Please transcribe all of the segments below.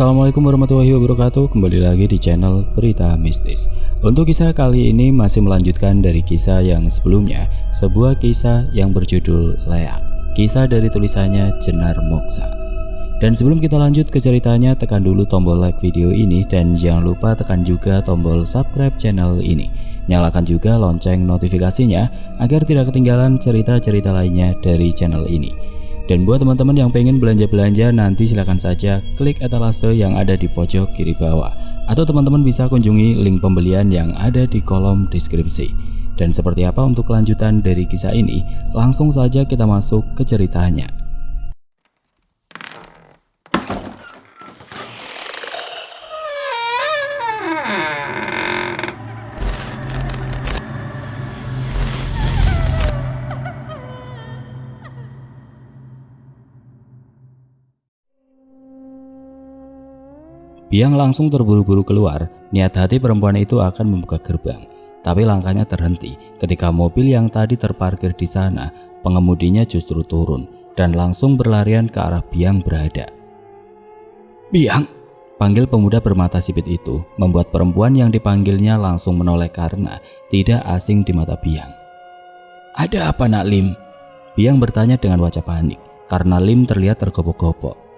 Assalamualaikum warahmatullahi wabarakatuh. Kembali lagi di channel Berita Mistis. Untuk kisah kali ini masih melanjutkan dari kisah yang sebelumnya, sebuah kisah yang berjudul Leak. Kisah dari tulisannya Jenar Moksa. Dan sebelum kita lanjut ke ceritanya, tekan dulu tombol like video ini dan jangan lupa tekan juga tombol subscribe channel ini. Nyalakan juga lonceng notifikasinya agar tidak ketinggalan cerita-cerita lainnya dari channel ini. Dan buat teman-teman yang pengen belanja-belanja, nanti silahkan saja klik etalase yang ada di pojok kiri bawah, atau teman-teman bisa kunjungi link pembelian yang ada di kolom deskripsi. Dan seperti apa untuk kelanjutan dari kisah ini, langsung saja kita masuk ke ceritanya. Biang langsung terburu-buru keluar. Niat hati perempuan itu akan membuka gerbang, tapi langkahnya terhenti ketika mobil yang tadi terparkir di sana, pengemudinya justru turun dan langsung berlarian ke arah Biang berada. "Biang!" panggil pemuda bermata sipit itu, membuat perempuan yang dipanggilnya langsung menoleh karena tidak asing di mata Biang. "Ada apa, Nak Lim?" Biang bertanya dengan wajah panik karena Lim terlihat tergobok-gobok.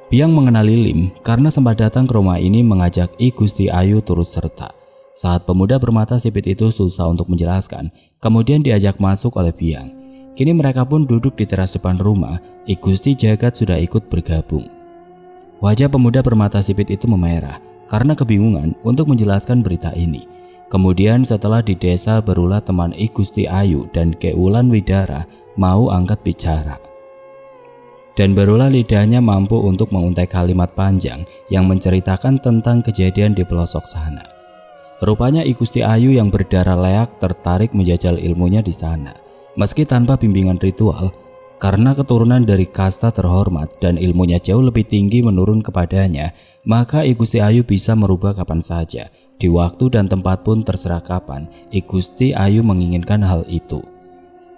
Biang mengenali Lim karena sempat datang ke rumah ini mengajak I Gusti Ayu turut serta. Saat pemuda bermata sipit itu susah untuk menjelaskan, kemudian diajak masuk oleh Biang. Kini mereka pun duduk di teras depan rumah. I Gusti Jagat sudah ikut bergabung. Wajah pemuda bermata sipit itu memerah karena kebingungan untuk menjelaskan berita ini. Kemudian setelah di desa barulah teman I Gusti Ayu dan Keulan Widara mau angkat bicara. Dan barulah lidahnya mampu untuk menguntai kalimat panjang yang menceritakan tentang kejadian di pelosok sana. Rupanya I Gusti Ayu yang berdarah leak tertarik menjajal ilmunya di sana, meski tanpa bimbingan ritual, karena keturunan dari kasta terhormat dan ilmunya jauh lebih tinggi menurun kepadanya, maka I Gusti Ayu bisa merubah kapan saja, di waktu dan tempat pun terserah kapan I Gusti Ayu menginginkan hal itu.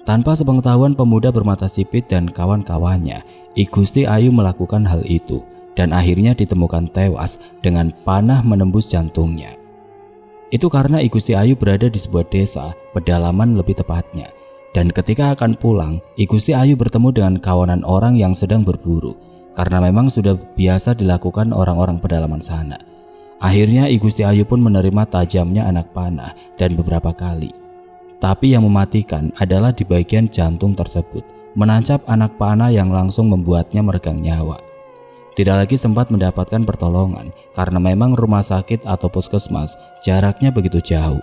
Tanpa sepengetahuan pemuda bermata sipit dan kawan-kawannya, I Gusti Ayu melakukan hal itu dan akhirnya ditemukan tewas dengan panah menembus jantungnya. Itu karena I Gusti Ayu berada di sebuah desa, pedalaman lebih tepatnya. Dan ketika akan pulang, I Gusti Ayu bertemu dengan kawanan orang yang sedang berburu, karena memang sudah biasa dilakukan orang-orang pedalaman sana. Akhirnya I Gusti Ayu pun menerima tajamnya anak panah dan beberapa kali. Tapi yang mematikan adalah di bagian jantung tersebut, menancap anak panah yang langsung membuatnya meregang nyawa. Tidak lagi sempat mendapatkan pertolongan karena memang rumah sakit atau puskesmas jaraknya begitu jauh.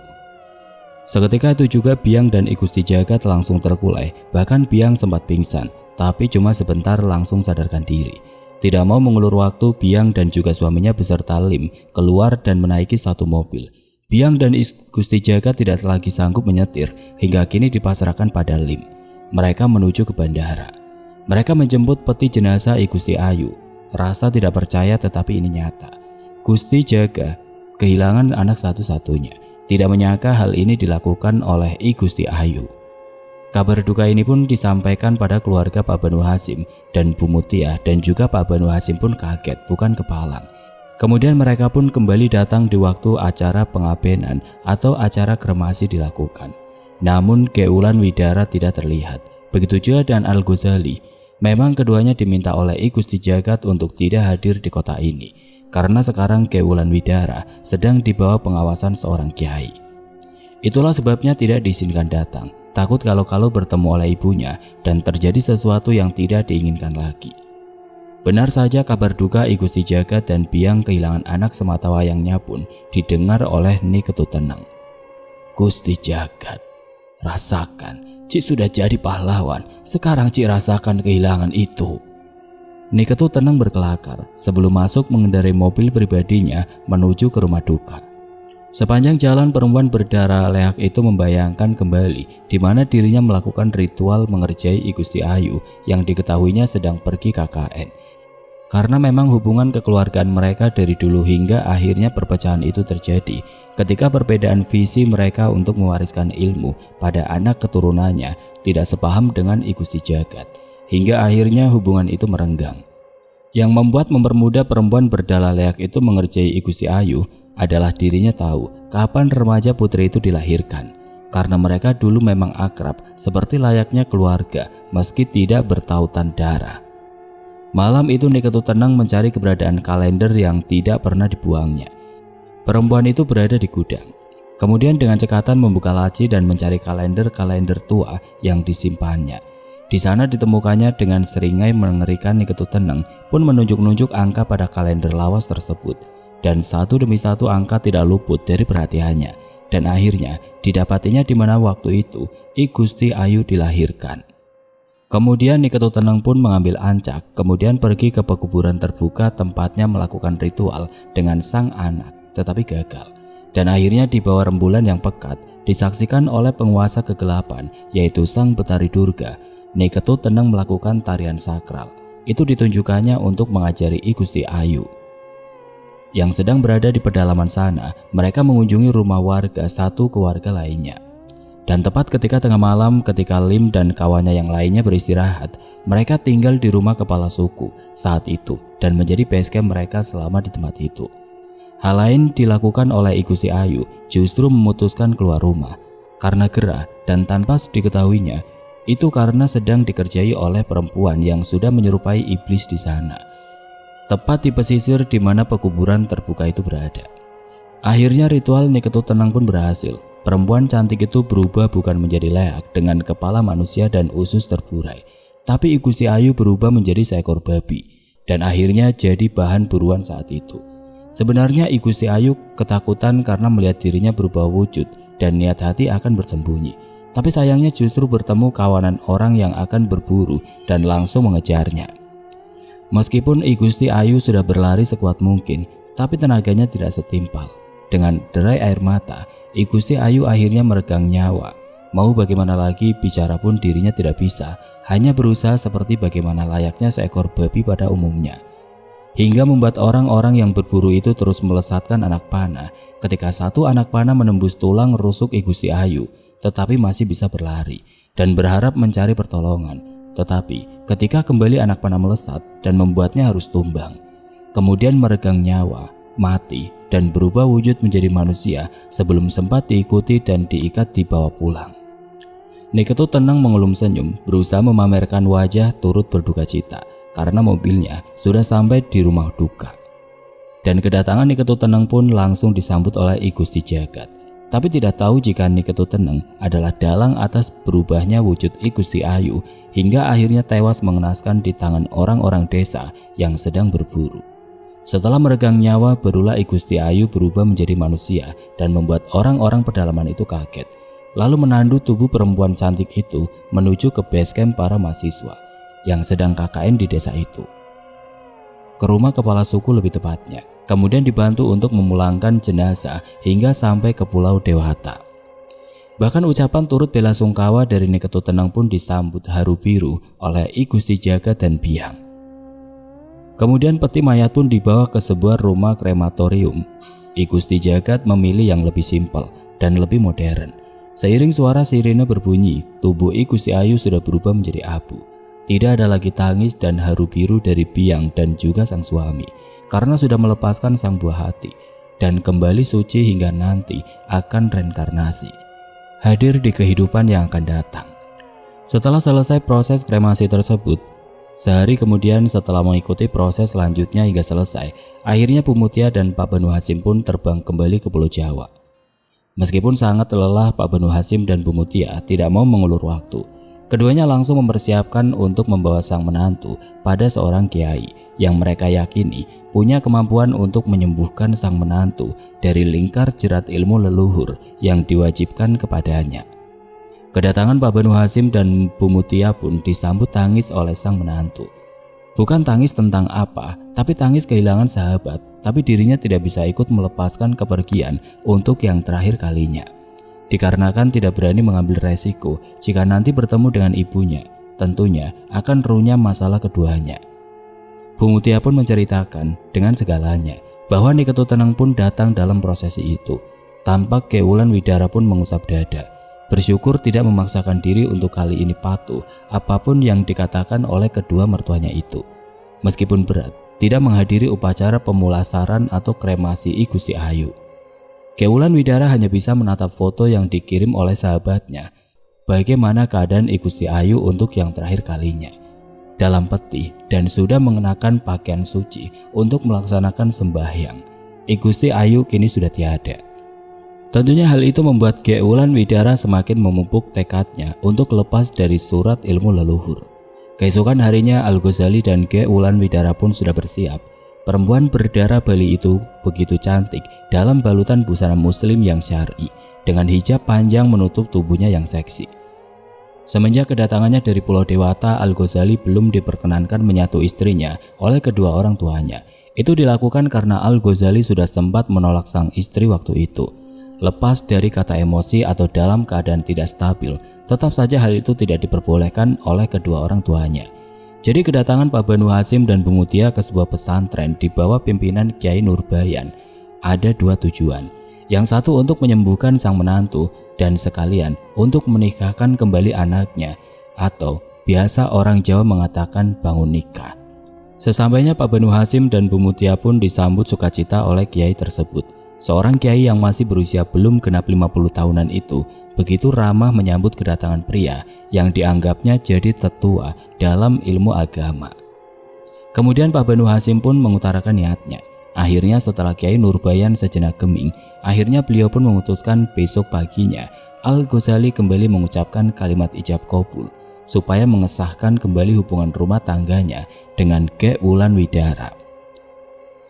Seketika itu juga Biang dan I Gusti Jagat langsung terkulai, bahkan Biang sempat pingsan, tapi cuma sebentar langsung sadarkan diri. Tidak mau mengulur waktu, Biang dan juga suaminya beserta Lim keluar dan menaiki satu mobil. Biang dan I Gusti Jagat tidak lagi sanggup menyetir, hingga kini dipasrahkan pada Lim. Mereka menuju ke bandara. Mereka menjemput peti jenazah I Gusti Ayu. Rasa tidak percaya tetapi ini nyata. Gusti Jaga kehilangan anak satu-satunya. Tidak menyangka hal ini dilakukan oleh I Gusti Ayu. Kabar duka ini pun disampaikan pada keluarga Pak Banu Hasim dan Bu Mutia, dan juga Pak Banu Hasim pun kaget bukan kepalang. Kemudian mereka pun kembali datang di waktu acara pengabenan atau acara kremasi dilakukan. Namun Keulan Widara tidak terlihat. Begitu juga dan Al Ghazali. Memang keduanya diminta oleh I Gusti Jagat untuk tidak hadir di kota ini, karena sekarang Keulan Widara sedang di bawah pengawasan seorang kiai. Itulah sebabnya tidak diizinkan datang, takut kalau-kalau bertemu oleh ibunya dan terjadi sesuatu yang tidak diinginkan lagi. Benar saja kabar duka I Gusti Jagat dan Biang kehilangan anak sematawayangnya pun didengar oleh Ni Ketut Tenang. "Gusti Jagat, rasakan, Cik sudah jadi pahlawan, sekarang Cik rasakan kehilangan itu." Ni Ketut Tenang berkelakar sebelum masuk mengendarai mobil pribadinya menuju ke rumah duka. Sepanjang jalan perempuan berdarah leak itu membayangkan kembali di mana dirinya melakukan ritual mengerjai I Gusti Ayu yang diketahuinya sedang pergi KKN. Karena memang hubungan kekeluargaan mereka dari dulu hingga akhirnya perpecahan itu terjadi ketika perbedaan visi mereka untuk mewariskan ilmu pada anak keturunannya tidak sepaham dengan I Gusti Jagat, hingga akhirnya hubungan itu merenggang. Yang membuat mempermudah perempuan berdala leak itu mengerjai I Gusti Ayu adalah dirinya tahu kapan remaja putri itu dilahirkan. Karena mereka dulu memang akrab seperti layaknya keluarga meski tidak bertautan darah. Malam itu Niketu tenang mencari keberadaan kalender yang tidak pernah dibuangnya. Perempuan itu berada di gudang. Kemudian dengan cekatan membuka laci dan mencari kalender-kalender tua yang disimpannya. Di sana ditemukannya dengan seringai mengerikan. Niketu tenang pun menunjuk-nunjuk angka pada kalender lawas tersebut. Dan satu demi satu angka tidak luput dari perhatiannya. Dan akhirnya didapatinya di mana waktu itu I Gusti Ayu dilahirkan. Kemudian Niketu tenang pun mengambil ancak, kemudian pergi ke pekuburan terbuka tempatnya melakukan ritual dengan sang anak, tetapi gagal. Dan akhirnya di bawah rembulan yang pekat disaksikan oleh penguasa kegelapan yaitu Sang Betari Durga. Niketu tenang melakukan tarian sakral. Itu ditunjukkannya untuk mengajari I Gusti Ayu. Yang sedang berada di pedalaman sana, mereka mengunjungi rumah warga satu keluarga lainnya. Dan tepat ketika tengah malam, ketika Lim dan kawannya yang lainnya beristirahat, mereka tinggal di rumah kepala suku saat itu dan menjadi base camp mereka selama di tempat itu. Hal lain dilakukan oleh I Gusti Ayu justru memutuskan keluar rumah karena gerah dan tanpa diketahuinya. Itu karena sedang dikerjai oleh perempuan yang sudah menyerupai iblis di sana. Tepat di pesisir di mana pekuburan terbuka itu berada. Akhirnya ritual Niketu tenang pun berhasil. Perempuan cantik itu berubah bukan menjadi leak dengan kepala manusia dan usus terburai, tapi I Gusti Ayu berubah menjadi seekor babi dan akhirnya jadi bahan buruan saat itu. Sebenarnya I Gusti Ayu ketakutan karena melihat dirinya berubah wujud dan niat hati akan bersembunyi. Tapi sayangnya justru bertemu kawanan orang yang akan berburu dan langsung mengejarnya. Meskipun I Gusti Ayu sudah berlari sekuat mungkin, tapi tenaganya tidak setimpal. Dengan derai air mata, I Gusti Ayu akhirnya meregang nyawa. Mau bagaimana lagi bicara pun dirinya tidak bisa, hanya berusaha seperti bagaimana layaknya seekor babi pada umumnya. Hingga membuat orang-orang yang berburu itu terus melesatkan anak panah. Ketika satu anak panah menembus tulang rusuk I Gusti Ayu, tetapi masih bisa berlari dan berharap mencari pertolongan. Tetapi ketika kembali anak panah melesat dan membuatnya harus tumbang, kemudian meregang nyawa, mati dan berubah wujud menjadi manusia sebelum sempat diikuti dan diikat dibawa pulang. Niketu tenang mengelum senyum, berusaha memamerkan wajah turut berduka cita karena mobilnya sudah sampai di rumah duka. Dan kedatangan Niketu tenang pun langsung disambut oleh I Gusti Jagat. Tapi tidak tahu jika Niketu tenang adalah dalang atas berubahnya wujud I Gusti Ayu hingga akhirnya tewas mengenaskan di tangan orang-orang desa yang sedang berburu. Setelah meregang nyawa, barulah I Gusti Ayu berubah menjadi manusia dan membuat orang-orang pedalaman itu kaget. Lalu menandu tubuh perempuan cantik itu menuju ke base camp para mahasiswa yang sedang KKN di desa itu. Ke rumah kepala suku lebih tepatnya. Kemudian dibantu untuk memulangkan jenazah hingga sampai ke Pulau Dewata. Bahkan ucapan turut bela sungkawa dari Niketu tenang pun disambut haru biru oleh I Gusti Jagat dan Biang. Kemudian peti mayat pun dibawa ke sebuah rumah krematorium. I Gusti Jagat memilih yang lebih simpel dan lebih modern. Seiring suara sirine berbunyi, tubuh I Gusti Ayu sudah berubah menjadi abu. Tidak ada lagi tangis dan haru biru dari Biang dan juga sang suami. Karena sudah melepaskan sang buah hati dan kembali suci hingga nanti akan reinkarnasi, hadir di kehidupan yang akan datang. Setelah selesai proses kremasi tersebut, sehari kemudian setelah mengikuti proses selanjutnya hingga selesai, akhirnya Bu Mutia dan Pak Banu Hasim pun terbang kembali ke Pulau Jawa. Meskipun sangat lelah, Pak Banu Hasim dan Bu Mutia tidak mau mengulur waktu. Keduanya langsung mempersiapkan untuk membawa sang menantu pada seorang kiai yang mereka yakini punya kemampuan untuk menyembuhkan sang menantu dari lingkar jerat ilmu leluhur yang diwajibkan kepadanya. Kedatangan Pak Banu Hasim dan Bu Mutia pun disambut tangis oleh sang menantu. Bukan tangis tentang apa, tapi tangis kehilangan sahabat, tapi dirinya tidak bisa ikut melepaskan kepergian untuk yang terakhir kalinya. Dikarenakan tidak berani mengambil resiko jika nanti bertemu dengan ibunya, tentunya akan runyam masalah keduanya. Bu Mutia pun menceritakan dengan segalanya bahwa Niketu tenang pun datang dalam prosesi itu. Tampak Kewulan Widara pun mengusap dada, bersyukur tidak memaksakan diri untuk kali ini patuh apapun yang dikatakan oleh kedua mertuanya itu. Meskipun berat, tidak menghadiri upacara pemulasaran atau kremasi I Gusti Ayu. Ki Wulan Widara hanya bisa menatap foto yang dikirim oleh sahabatnya. Bagaimana keadaan I Gusti Ayu untuk yang terakhir kalinya, dalam peti dan sudah mengenakan pakaian suci untuk melaksanakan sembahyang. I Gusti Ayu kini sudah tiada. Tentunya hal itu membuat Ki Wulan Widara semakin memupuk tekadnya untuk lepas dari surat ilmu leluhur. Keesokan harinya Al-Ghazali dan Ki Wulan Widara pun sudah bersiap. Perempuan berdarah Bali itu begitu cantik dalam balutan busana muslim yang syar'i, dengan hijab panjang menutup tubuhnya yang seksi. Semenjak kedatangannya dari Pulau Dewata, Al-Ghazali belum diperkenankan menyatu istrinya oleh kedua orang tuanya. Itu dilakukan karena Al-Ghazali sudah sempat menolak sang istri waktu itu. Lepas dari kata emosi atau dalam keadaan tidak stabil, tetap saja hal itu tidak diperbolehkan oleh kedua orang tuanya. Jadi kedatangan Pak Banu Hasyim dan Bu Mutia ke sebuah pesantren di bawah pimpinan Kiai Nurbayan ada dua tujuan. Yang satu untuk menyembuhkan sang menantu dan sekalian untuk menikahkan kembali anaknya, atau biasa orang Jawa mengatakan bangun nikah. Sesampainya Pak Banu Hasyim dan Bu Mutia pun disambut sukacita oleh kiai tersebut. Seorang kiai yang masih berusia belum genap 50 tahunan itu begitu ramah menyambut kedatangan pria yang dianggapnya jadi tetua dalam ilmu agama. Kemudian Pak Banu Hasyim pun mengutarakan niatnya. Akhirnya setelah Kiai Nurbayan sejenak geming, akhirnya beliau pun memutuskan besok paginya Al-Ghazali kembali mengucapkan kalimat ijab qabul supaya mengesahkan kembali hubungan rumah tangganya dengan Ki Wulan Widara.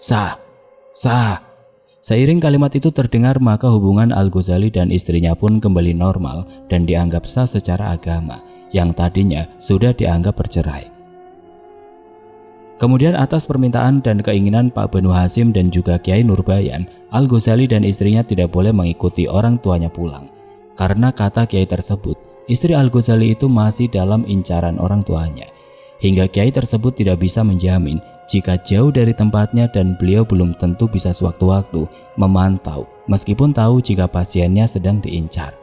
Sah. Seiring kalimat itu terdengar, maka hubungan Al-Ghazali dan istrinya pun kembali normal dan dianggap sah secara agama yang tadinya sudah dianggap bercerai. Kemudian atas permintaan dan keinginan Pak Banu Hasyim dan juga Kiai Nurbayan, Al-Ghazali dan istrinya tidak boleh mengikuti orang tuanya pulang. Karena kata Kiai tersebut, istri Al-Ghazali itu masih dalam incaran orang tuanya. Hingga Kiai tersebut tidak bisa menjamin jika jauh dari tempatnya dan beliau belum tentu bisa sewaktu-waktu memantau meskipun tahu jika pasiennya sedang diincar.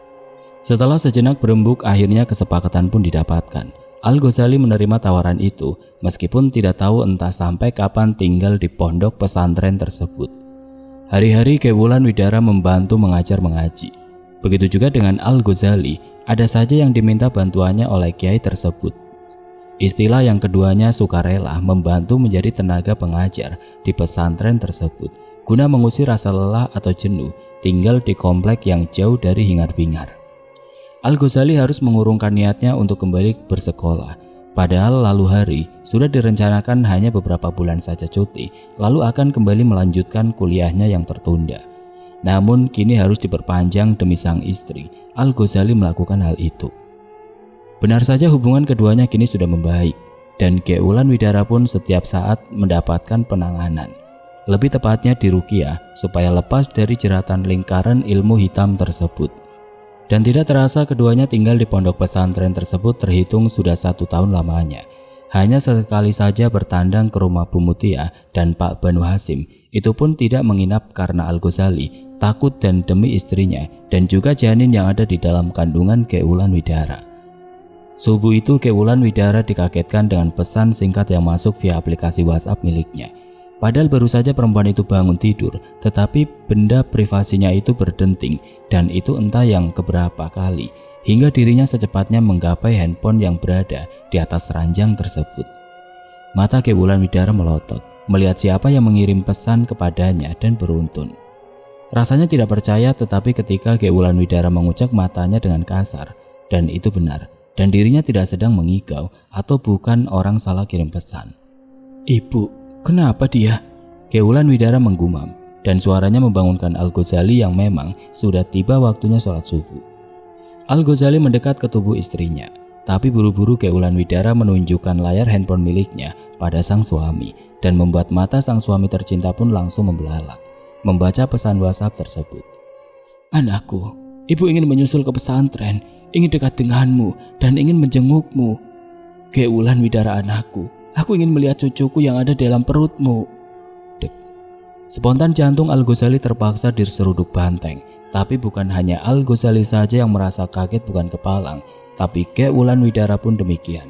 Setelah sejenak berembuk, akhirnya kesepakatan pun didapatkan. Al-Ghazali menerima tawaran itu meskipun tidak tahu entah sampai kapan tinggal di pondok pesantren tersebut. Hari-hari Ki Wulan Widara membantu mengajar mengaji. Begitu juga dengan Al-Ghazali, ada saja yang diminta bantuannya oleh kiai tersebut. Istilah yang keduanya sukarela membantu menjadi tenaga pengajar di pesantren tersebut guna mengusir rasa lelah atau jenuh tinggal di komplek yang jauh dari hingar-bingar. Al-Ghazali harus mengurungkan niatnya untuk kembali bersekolah. Padahal lalu hari sudah direncanakan hanya beberapa bulan saja cuti, lalu akan kembali melanjutkan kuliahnya yang tertunda. Namun kini harus diperpanjang demi sang istri. Al-Ghazali melakukan hal itu. Benar saja hubungan keduanya kini sudah membaik dan Ki Wulan Widara pun setiap saat mendapatkan penanganan. Lebih tepatnya di ruqyah supaya lepas dari jeratan lingkaran ilmu hitam tersebut. Dan tidak terasa keduanya tinggal di pondok pesantren tersebut terhitung sudah 1 tahun lamanya. Hanya sekali saja bertandang ke rumah Bu Mutia dan Pak Banu Hasyim. Itu pun tidak menginap karena Al-Ghazali takut dan demi istrinya dan juga janin yang ada di dalam kandungan Ki Wulan Widara. Subuh itu Ki Wulan Widara dikagetkan dengan pesan singkat yang masuk via aplikasi WhatsApp miliknya. Padahal baru saja perempuan itu bangun tidur, tetapi benda privasinya itu berdenting dan itu entah yang keberapa kali hingga dirinya secepatnya menggapai handphone yang berada di atas ranjang tersebut. Mata Ki Wulan Widara melotot melihat siapa yang mengirim pesan kepadanya dan beruntun. Rasanya tidak percaya, tetapi ketika Ki Wulan Widara mengucap matanya dengan kasar dan itu benar. Dan dirinya tidak sedang mengigau atau bukan orang salah kirim pesan. Ibu, kenapa dia? Ki Wulan Widara menggumam dan suaranya membangunkan Al-Ghazali yang memang sudah tiba waktunya sholat subuh. Al-Ghazali mendekat ke tubuh istrinya, tapi buru-buru Ki Wulan Widara menunjukkan layar handphone miliknya pada sang suami dan membuat mata sang suami tercinta pun langsung membelalak membaca pesan WhatsApp tersebut. Anakku, ibu ingin menyusul ke pesantren, ingin dekat denganmu dan ingin menjengukmu. Ki Wulan Widara anakku, aku ingin melihat cucuku yang ada dalam perutmu. Dek. Spontan jantung Al-Ghazali terpaksa diseruduk banteng. Tapi bukan hanya Al-Ghazali saja yang merasa kaget bukan kepalang, tapi Ki Wulan Widara pun demikian.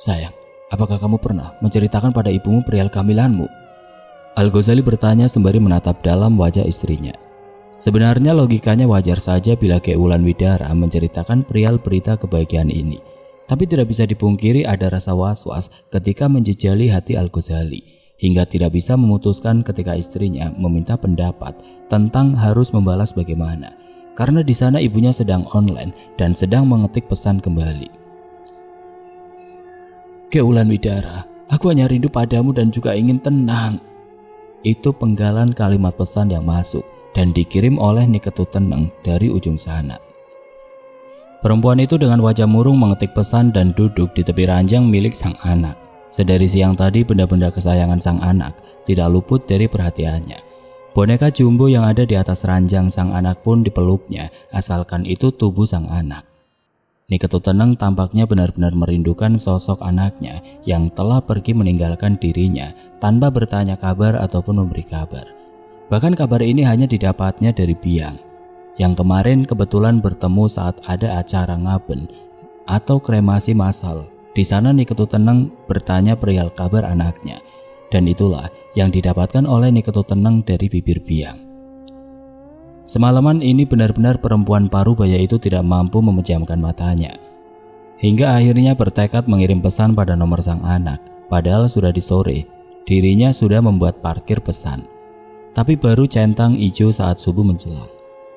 Sayang, apakah kamu pernah menceritakan pada ibumu perihal kehamilanmu? Al-Ghazali bertanya sembari menatap dalam wajah istrinya. Sebenarnya logikanya wajar saja bila Ki Wulan Widara menceritakan perihal berita kebahagiaan ini. Tapi tidak bisa dipungkiri ada rasa was-was ketika menjejali hati Al-Ghazali, hingga tidak bisa memutuskan ketika istrinya meminta pendapat tentang harus membalas bagaimana. Karena di sana ibunya sedang online dan sedang mengetik pesan kembali. Ki Wulan Widara, aku hanya rindu padamu dan juga ingin tenang. Itu penggalan kalimat pesan yang masuk dan dikirim oleh Niketu Teneng dari ujung sana. Perempuan itu dengan wajah murung mengetik pesan dan duduk di tepi ranjang milik sang anak. Sedari siang tadi benda-benda kesayangan sang anak tidak luput dari perhatiannya. Boneka jumbo yang ada di atas ranjang sang anak pun dipeluknya, asalkan itu tubuh sang anak. Niketu Teneng tampaknya benar-benar merindukan sosok anaknya yang telah pergi meninggalkan dirinya tanpa bertanya kabar ataupun memberi kabar. Bahkan kabar ini hanya didapatnya dari Biang, yang kemarin kebetulan bertemu saat ada acara ngaben atau kremasi massal. Di sana Niketu Teneng bertanya perihal kabar anaknya. Dan itulah yang didapatkan oleh Niketu Teneng dari bibir Biang. Semalaman ini benar-benar perempuan parubaya itu tidak mampu memejamkan matanya. Hingga akhirnya bertekad mengirim pesan pada nomor sang anak. Padahal sudah di sore, dirinya sudah membuat parkir pesan. Tapi baru centang ijo saat subuh menjelang.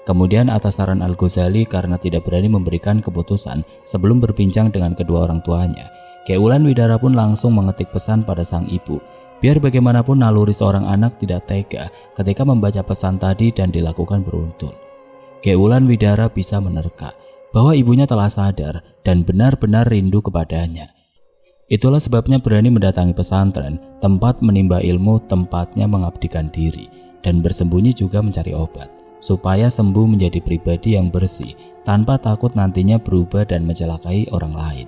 Kemudian atas saran Al-Ghazali karena tidak berani memberikan keputusan sebelum berbincang dengan kedua orang tuanya, Ki Wulan Widara pun langsung mengetik pesan pada sang ibu. Biar bagaimanapun naluri seorang anak tidak tega ketika membaca pesan tadi dan dilakukan beruntun. Ki Wulan Widara bisa menerka bahwa ibunya telah sadar dan benar-benar rindu kepadanya. Itulah sebabnya berani mendatangi pesantren, tempat menimba ilmu, tempatnya mengabdikan diri, dan bersembunyi juga mencari obat, supaya sembuh menjadi pribadi yang bersih, tanpa takut nantinya berubah dan mencelakai orang lain.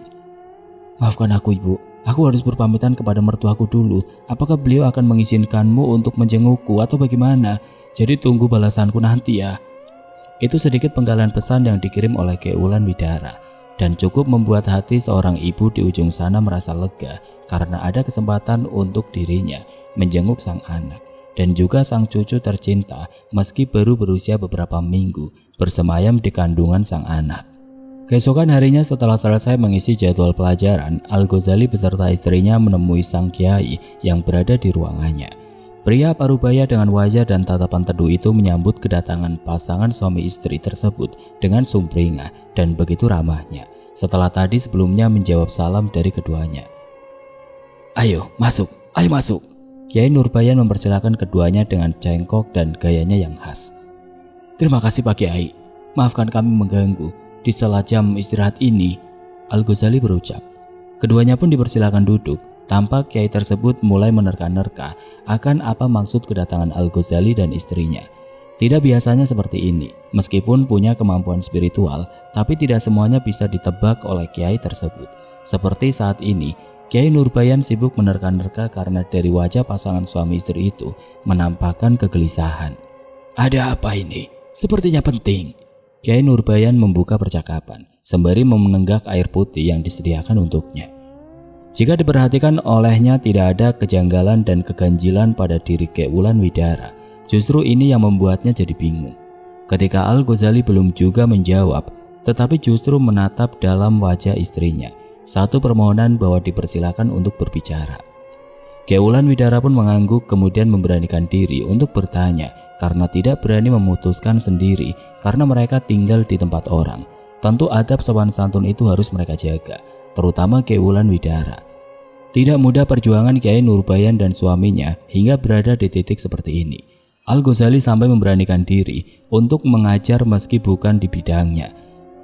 Maafkan aku ibu, aku harus berpamitan kepada mertuaku dulu. Apakah beliau akan mengizinkanmu untuk menjengukku atau bagaimana? Jadi tunggu balasanku nanti ya. Itu sedikit penggalan pesan yang dikirim oleh Ki Wulan Widara, dan cukup membuat hati seorang ibu di ujung sana merasa lega karena ada kesempatan untuk dirinya menjenguk sang anak dan juga sang cucu tercinta meski baru berusia beberapa minggu bersemayam di kandungan sang anak. Keesokan harinya setelah selesai mengisi jadwal pelajaran, Al-Ghazali beserta istrinya menemui sang kiai yang berada di ruangannya. Pria parubaya dengan wajah dan tatapan teduh itu menyambut kedatangan pasangan suami istri tersebut dengan sumringah dan begitu ramahnya. Setelah tadi sebelumnya menjawab salam dari keduanya. Ayo masuk, ayo masuk. Kiai Nurbayan mempersilakan keduanya dengan cengkok dan gayanya yang khas. Terima kasih Pak Kiai, maafkan kami mengganggu di sela jam istirahat ini, Al-Ghazali berucap. Keduanya pun dipersilakan duduk. Tampak kiai tersebut mulai menerka-nerka akan apa maksud kedatangan Al-Ghazali dan istrinya. Tidak biasanya seperti ini, meskipun punya kemampuan spiritual, tapi tidak semuanya bisa ditebak oleh kiai tersebut. Seperti saat ini, Kiai Nurbayan sibuk menerka-nerka karena dari wajah pasangan suami istri itu menampakkan kegelisahan. Ada apa ini? Sepertinya penting. Kiai Nurbayan membuka percakapan sembari menenggak air putih yang disediakan untuknya. Jika diperhatikan olehnya tidak ada kejanggalan dan keganjilan pada diri Ki Wulan Widara. Justru ini yang membuatnya jadi bingung. Ketika Al-Ghazali belum juga menjawab, tetapi justru menatap dalam wajah istrinya. Satu permohonan bahwa dipersilakan untuk berbicara. Ki Wulan Widara pun mengangguk kemudian memberanikan diri untuk bertanya karena tidak berani memutuskan sendiri karena mereka tinggal di tempat orang. Tentu adab sopan santun itu harus mereka jaga, terutama Ki Wulan Widara. Tidak mudah perjuangan Kiai Nurbayan dan suaminya hingga berada di titik seperti ini. Al-Ghazali sampai memberanikan diri untuk mengajar meski bukan di bidangnya,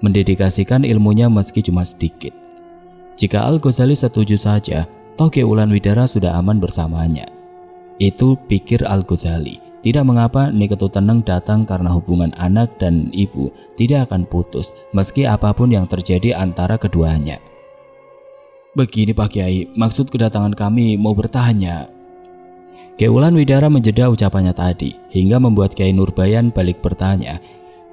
mendedikasikan ilmunya meski cuma sedikit. Jika Al-Ghazali setuju saja, toh Ki Wulan Widara sudah aman bersamanya. Itu pikir Al-Ghazali. Tidak mengapa Niketu Teneng datang karena hubungan anak dan ibu tidak akan putus meski apapun yang terjadi antara keduanya. Begini Pak Kiai, maksud kedatangan kami mau bertanya. Ki Wulan Widara menjeda ucapannya tadi hingga membuat Kiai Nurbayan balik bertanya.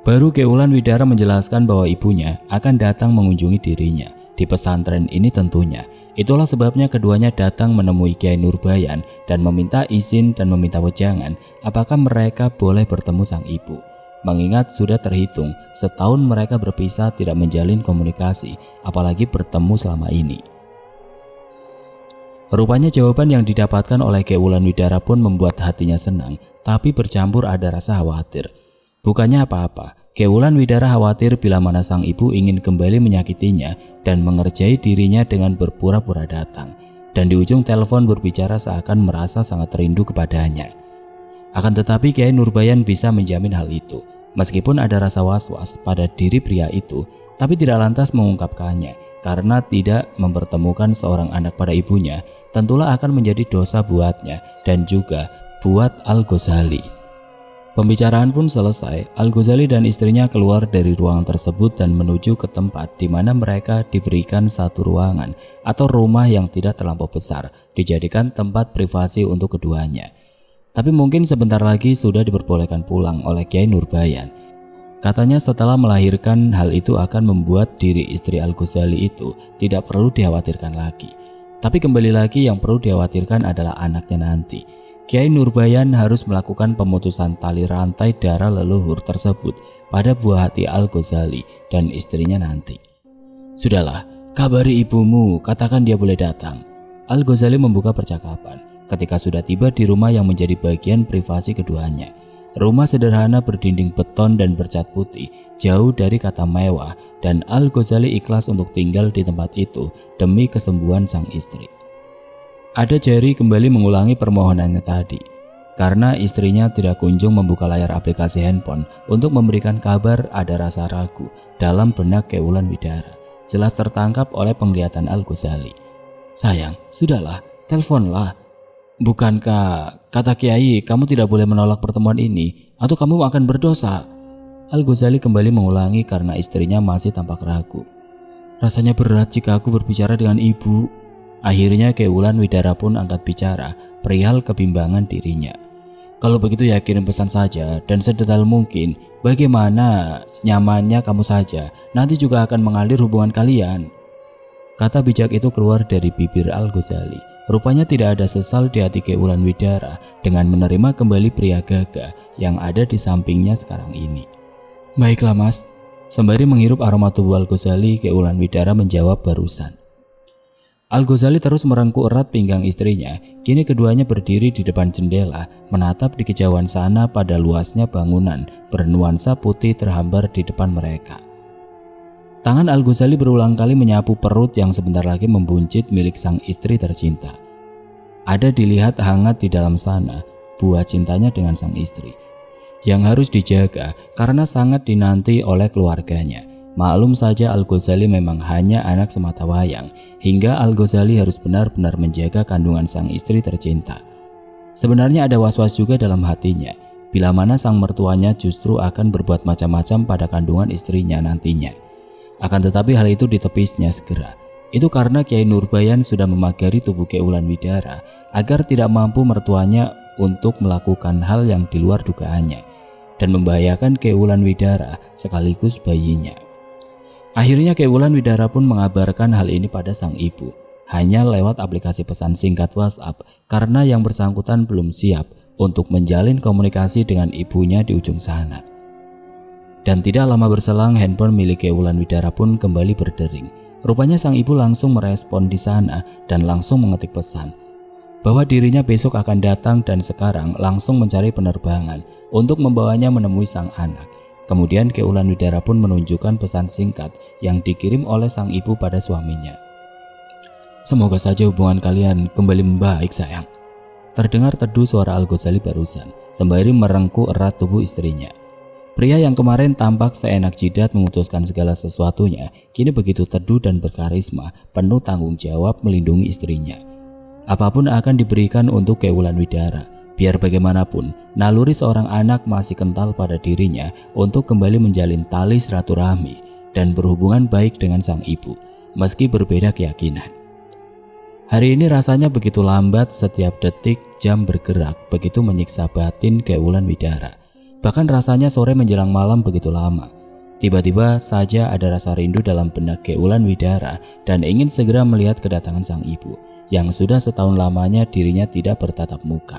Baru Ki Wulan Widara menjelaskan bahwa ibunya akan datang mengunjungi dirinya di pesantren ini tentunya Itulah sebabnya keduanya datang menemui Kiai Nurbayan dan meminta izin dan meminta wejangan apakah mereka boleh bertemu sang ibu. Mengingat sudah terhitung setahun mereka berpisah tidak menjalin komunikasi, apalagi bertemu selama ini. Rupanya jawaban yang didapatkan oleh Ki Wulan Widara pun membuat hatinya senang, tapi bercampur ada rasa khawatir. Bukannya apa-apa, Ki Wulan Widara khawatir bila mana sang ibu ingin kembali menyakitinya dan mengerjai dirinya dengan berpura-pura datang, dan di ujung telepon berbicara seakan merasa sangat rindu kepadanya. Akan tetapi Kiai Nurbayan bisa menjamin hal itu. Meskipun ada rasa was-was pada diri pria itu, tapi tidak lantas mengungkapkannya, karena tidak mempertemukan seorang anak pada ibunya tentulah akan menjadi dosa buatnya dan juga buat Al-Ghazali. Pembicaraan pun selesai. Al-Ghazali dan istrinya keluar dari ruangan tersebut dan menuju ke tempat di mana mereka diberikan satu ruangan atau rumah yang tidak terlampau besar, dijadikan tempat privasi untuk keduanya. Tapi mungkin sebentar lagi sudah diperbolehkan pulang oleh Kiai Nurbayan. Katanya setelah melahirkan, hal itu akan membuat diri istri Al-Ghazali itu tidak perlu dikhawatirkan lagi. Tapi kembali lagi yang perlu dikhawatirkan adalah anaknya nanti. Kiai Nurbayan harus melakukan pemutusan tali rantai darah leluhur tersebut pada buah hati Al-Ghazali dan istrinya nanti. Sudahlah, kabari ibumu, katakan dia boleh datang. Al-Ghazali membuka percakapan ketika sudah tiba di rumah yang menjadi bagian privasi keduanya. Rumah sederhana berdinding beton dan bercat putih, jauh dari kata mewah, dan Al-Ghazali ikhlas untuk tinggal di tempat itu demi kesembuhan sang istri. Ada jari kembali mengulangi permohonannya tadi, karena istrinya tidak kunjung membuka layar aplikasi handphone untuk memberikan kabar. Ada rasa ragu dalam benak Ki Wulan Widara, jelas tertangkap oleh penglihatan Al-Ghazali. Sayang, sudahlah, teleponlah. Bukankah kata Kiai kamu tidak boleh menolak pertemuan ini atau kamu akan berdosa? Al-Ghazali kembali mengulangi karena istrinya masih tampak ragu. Rasanya berat jika aku berbicara dengan ibu. Akhirnya Ki Wulan Widara pun angkat bicara perihal kebimbangan dirinya. Kalau begitu ya kirim pesan saja dan sedetail mungkin. Bagaimana nyamannya kamu saja, nanti juga akan mengalir hubungan kalian. Kata bijak itu keluar dari bibir Al-Ghazali. Rupanya tidak ada sesal di hati Ki Wulan Widara dengan menerima kembali pria gagah yang ada di sampingnya sekarang ini. Baiklah mas. Sembari menghirup aroma tubuh Al-Ghazali, Ki Wulan Widara menjawab barusan. Al-Ghazali terus merengkuh erat pinggang istrinya. Kini keduanya berdiri di depan jendela, menatap di kejauhan sana pada luasnya bangunan bernuansa putih terhambar di depan mereka. Tangan Al-Ghazali berulang kali menyapu perut yang sebentar lagi membuncit milik sang istri tercinta. Ada dilihat hangat di dalam sana buah cintanya dengan sang istri, yang harus dijaga karena sangat dinanti oleh keluarganya. Maklum saja Al-Ghazali memang hanya anak semata wayang, hingga Al-Ghazali harus benar-benar menjaga kandungan sang istri tercinta. Sebenarnya ada was-was juga dalam hatinya, bila mana sang mertuanya justru akan berbuat macam-macam pada kandungan istrinya nantinya. Akan tetapi hal itu ditepisnya segera. Itu karena Kiai Nurbayan sudah memagari tubuh Ki Wulan Widara agar tidak mampu mertuanya untuk melakukan hal yang di luar dugaannya dan membahayakan Ki Wulan Widara sekaligus bayinya. Akhirnya Ki Wulan Widara pun mengabarkan hal ini pada sang ibu, hanya lewat aplikasi pesan singkat WhatsApp karena yang bersangkutan belum siap untuk menjalin komunikasi dengan ibunya di ujung sana. Dan tidak lama berselang handphone milik Ki Wulan Widara pun kembali berdering. Rupanya sang ibu langsung merespon di sana dan langsung mengetik pesan bahwa dirinya besok akan datang dan sekarang langsung mencari penerbangan untuk membawanya menemui sang anak. Kemudian Ki Wulan Widara pun menunjukkan pesan singkat yang dikirim oleh sang ibu pada suaminya. Semoga saja hubungan kalian kembali membaik sayang. Terdengar teduh suara Al-Ghazali barusan sembari merengkuh erat tubuh istrinya. Pria yang kemarin tampak seenak jidat memutuskan segala sesuatunya kini begitu teduh dan berkarisma, penuh tanggung jawab melindungi istrinya. Apapun akan diberikan untuk Ki Wulan Widara. Biar bagaimanapun, naluri seorang anak masih kental pada dirinya untuk kembali menjalin tali silaturahmi dan berhubungan baik dengan sang ibu, meski berbeda keyakinan. Hari ini rasanya begitu lambat, setiap detik jam bergerak begitu menyiksa batin Ki Wulan Widara. Bahkan rasanya sore menjelang malam begitu lama. Tiba-tiba saja ada rasa rindu dalam benak Ge Wulan Widara dan ingin segera melihat kedatangan sang ibu yang sudah setahun lamanya dirinya tidak bertatap muka.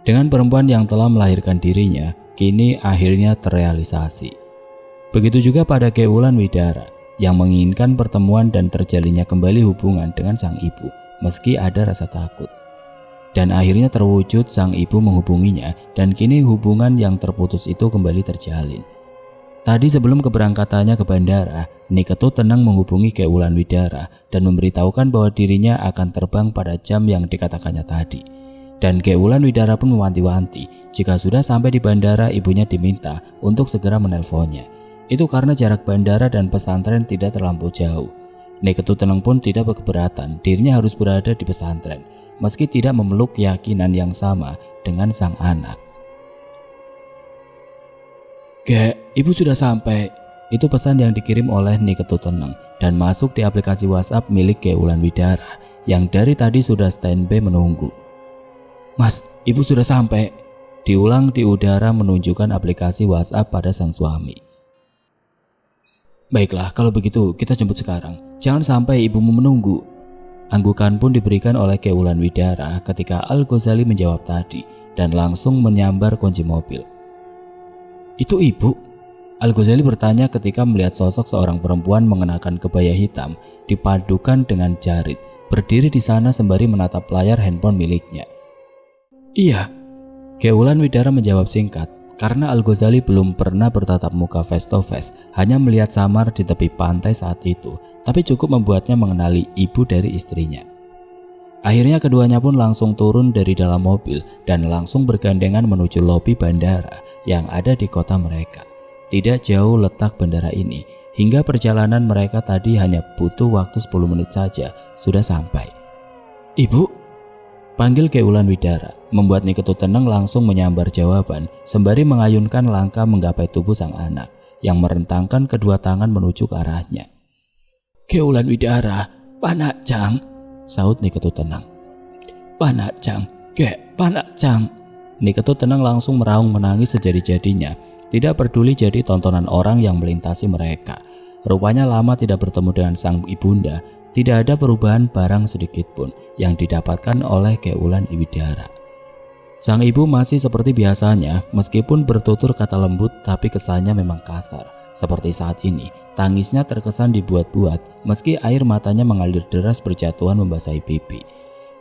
Dengan perempuan yang telah melahirkan dirinya, kini akhirnya terrealisasi. Begitu juga pada Ge Wulan Widara yang menginginkan pertemuan dan terjalinnya kembali hubungan dengan sang ibu meski ada rasa takut. Dan akhirnya terwujud, sang ibu menghubunginya dan kini hubungan yang terputus itu kembali terjalin. Tadi sebelum keberangkatannya ke bandara, Ketut tenang menghubungi Ge Wulan Widara dan memberitahukan bahwa dirinya akan terbang pada jam yang dikatakannya tadi. Dan Ge Wulan Widara pun mewanti-wanti jika sudah sampai di bandara ibunya diminta untuk segera menelponnya. Itu karena jarak bandara dan pesantren tidak terlampau jauh. Ketut tenang pun tidak berkeberatan dirinya harus berada di pesantren meski tidak memeluk keyakinan yang sama dengan sang anak. "Ge, ibu sudah sampai." Itu pesan yang dikirim oleh Ketut tenang dan masuk di aplikasi WhatsApp milik Ge Wulan Widara yang dari tadi sudah standby menunggu. "Mas, ibu sudah sampai." Diulang di udara menunjukkan aplikasi WhatsApp pada sang suami. "Baiklah, kalau begitu kita jemput sekarang. Jangan sampai ibumu menunggu." Anggukan pun diberikan oleh Ge Wulan Widara ketika Al-Ghazali menjawab tadi dan langsung menyambar kunci mobil. "Itu ibu?" Al-Ghazali bertanya ketika melihat sosok seorang perempuan mengenakan kebaya hitam dipadukan dengan jarit berdiri di sana sembari menatap layar handphone miliknya. "Iya." Ge Wulan Widara menjawab singkat karena Al-Ghazali belum pernah bertatap muka face to face, hanya melihat samar di tepi pantai saat itu, tapi cukup membuatnya mengenali ibu dari istrinya. Akhirnya keduanya pun langsung turun dari dalam mobil dan langsung bergandengan menuju lobi bandara yang ada di kota mereka. Tidak jauh letak bandara ini, hingga perjalanan mereka tadi hanya butuh waktu 10 menit saja sudah sampai. "Ibu?" panggil Ge Wulan Widara, membuat Ketut tenang langsung menyambar jawaban sembari mengayunkan langkah menggapai tubuh sang anak yang merentangkan kedua tangan menuju ke arahnya. "Ge Wulan Widara, Panakcang," saut Ketut tenang. "Panakcang, Ge, Panakcang." Ketut tenang langsung meraung menangis sejadi-jadinya, tidak peduli jadi tontonan orang yang melintasi mereka. Rupanya lama tidak bertemu dengan sang ibunda, tidak ada perubahan barang sedikit pun yang didapatkan oleh Ge Wulan Widara. Sang ibu masih seperti biasanya, meskipun bertutur kata lembut tapi kesannya memang kasar. Seperti saat ini, tangisnya terkesan dibuat-buat meski air matanya mengalir deras berjatuhan membasahi pipi.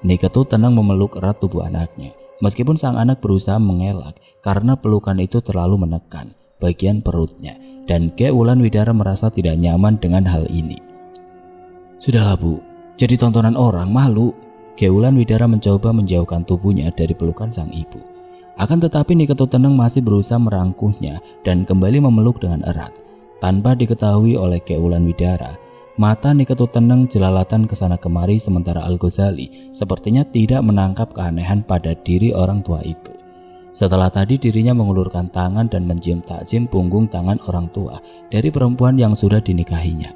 Ketut tenang memeluk erat tubuh anaknya, meskipun sang anak berusaha mengelak karena pelukan itu terlalu menekan bagian perutnya, dan Ge Wulan Widara merasa tidak nyaman dengan hal ini. "Sudahlah bu, jadi tontonan orang, malu." Ge Wulan Widara mencoba menjauhkan tubuhnya dari pelukan sang ibu. Akan tetapi Ketut tenang masih berusaha merangkuhnya dan kembali memeluk dengan erat. Tanpa diketahui oleh Ge Wulan Widara, mata Ketut tenang jelalatan kesana kemari sementara Al-Ghazali sepertinya tidak menangkap keanehan pada diri orang tua itu. Setelah tadi dirinya mengulurkan tangan dan mencium takjim punggung tangan orang tua dari perempuan yang sudah dinikahinya.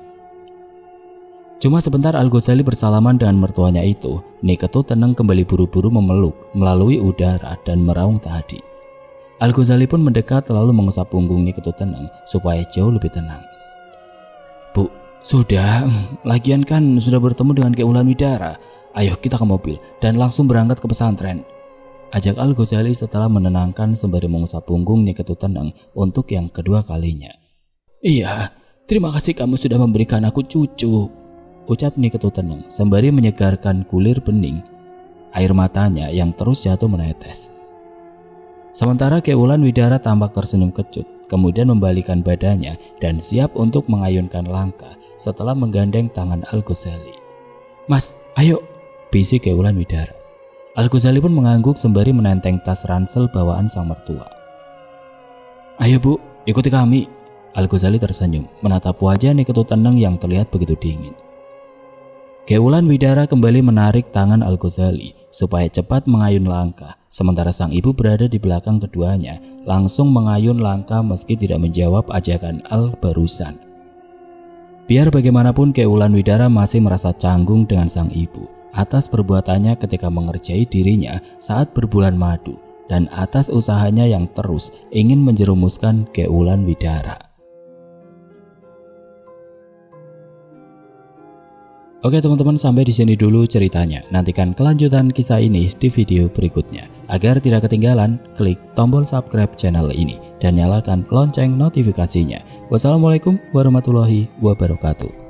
Cuma sebentar Al-Ghazali bersalaman dengan mertuanya itu, Ketut tenang kembali buru-buru memeluk melalui udara dan meraung tadi. Al-Ghazali pun mendekat lalu mengusap punggung Ketut tenang supaya jauh lebih tenang. "Bu, sudah, lagian kan sudah bertemu dengan Ge Wulan Widara. Ayo kita ke mobil dan langsung berangkat ke pesantren," ajak Al-Ghazali setelah menenangkan sembari mengusap punggung Ketut tenang untuk yang kedua kalinya. "Iya, terima kasih kamu sudah memberikan aku cucu," ucap Ketut tenang sembari menyegarkan kulir bening air matanya yang terus jatuh menetes. Sementara Ge Wulan Widara tampak tersenyum kecut, kemudian membalikkan badannya dan siap untuk mengayunkan langkah setelah menggandeng tangan Al-Ghazali. "Mas, ayo," bisik Ge Wulan Widara. Al-Ghazali pun mengangguk sembari menenteng tas ransel bawaan sang mertua. "Ayo bu, ikuti kami." Al-Ghazali tersenyum menatap wajah Ketut tenang yang terlihat begitu dingin. Ge Wulan Widara kembali menarik tangan Al-Ghazali supaya cepat mengayun langkah, sementara sang ibu berada di belakang keduanya langsung mengayun langkah meski tidak menjawab ajakan Al barusan. Biar bagaimanapun Ge Wulan Widara masih merasa canggung dengan sang ibu atas perbuatannya ketika mengerjai dirinya saat berbulan madu dan atas usahanya yang terus ingin menjerumuskan Ge Wulan Widara. Oke teman-teman, sampai di sini dulu ceritanya. Nantikan kelanjutan kisah ini di video berikutnya. Agar tidak ketinggalan, klik tombol subscribe channel ini dan nyalakan lonceng notifikasinya. Wassalamualaikum warahmatullahi wabarakatuh.